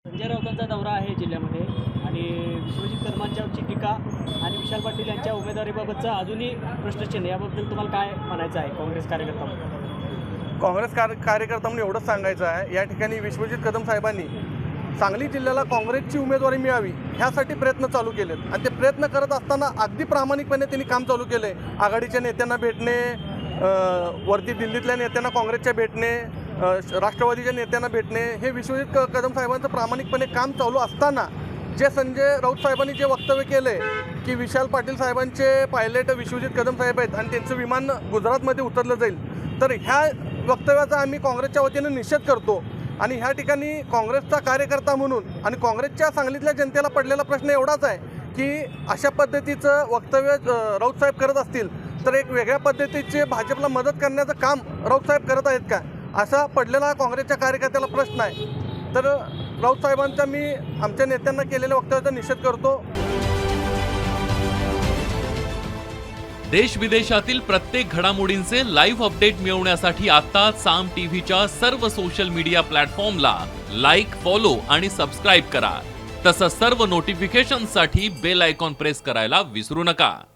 संजय राऊतांचा दौरा आहे जिल्ह्यामध्ये आणि विश्वजित कदमांच्यावरची टीका आणि विशाल पाटील यांच्या उमेदवारीबाबतचा अजूनही प्रश्नचिन्ह याबद्दल तुम्हाला काय म्हणायचं आहे काँग्रेस कार्यकर्ता म्हणून? कार्यकर्ता म्हणून एवढंच सांगायचं आहे, या ठिकाणी विश्वजित कदम साहेबांनी सांगली जिल्ह्याला काँग्रेसची उमेदवारी मिळावी ह्यासाठी प्रयत्न चालू केलेत आणि ते प्रयत्न करत असताना अगदी प्रामाणिकपणे त्यांनी काम चालू केलं आहे. आघाडीच्या नेत्यांना भेटणे, वरती दिल्लीतल्या नेत्यांना काँग्रेसच्या भेटणे, राष्ट्रवादीच्या नेत्यांना भेटणे, हे विश्वजित कदम साहेबांचं प्रामाणिकपणे काम चालू असताना जे संजय राऊत साहेबांनी जे वक्तव्य केलं आहे की विशाल पाटील साहेबांचे पायलट विश्वजित कदम साहेब आहेत आणि त्यांचं विमान गुजरातमध्ये उतरलं जाईल, तर ह्या वक्तव्याचा आम्ही काँग्रेसच्या वतीनं निषेध करतो. आणि ह्या ठिकाणी काँग्रेसचा कार्यकर्ता म्हणून आणि काँग्रेसच्या सांगलीतल्या जनतेला पडलेला प्रश्न एवढाच आहे की अशा पद्धतीचं वक्तव्य राऊत साहेब करत असतील तर एक वेगळ्या पद्धतीचे भाजपला मदत करण्याचं काम राऊत साहेब करत आहेत का, असा पडलेला काँग्रेसच्या कार्यकर्त्याला प्रश्न आहे. तर राऊत साहेबांचा मी आमच्या नेत्यांना केलेल्या वक्तव्याचा निषेध करतो. देश विदेशातील प्रत्येक घडामोडींचे लाईव्ह अपडेट मिळवण्यासाठी आता साम टीव्हीच्या सर्व सोशल मीडिया प्लॅटफॉर्मला लाईक, फॉलो आणि सबस्क्राईब करा. तसंच सर्व नोटिफिकेशनसाठी बेल आयकॉन प्रेस करायला विसरू नका.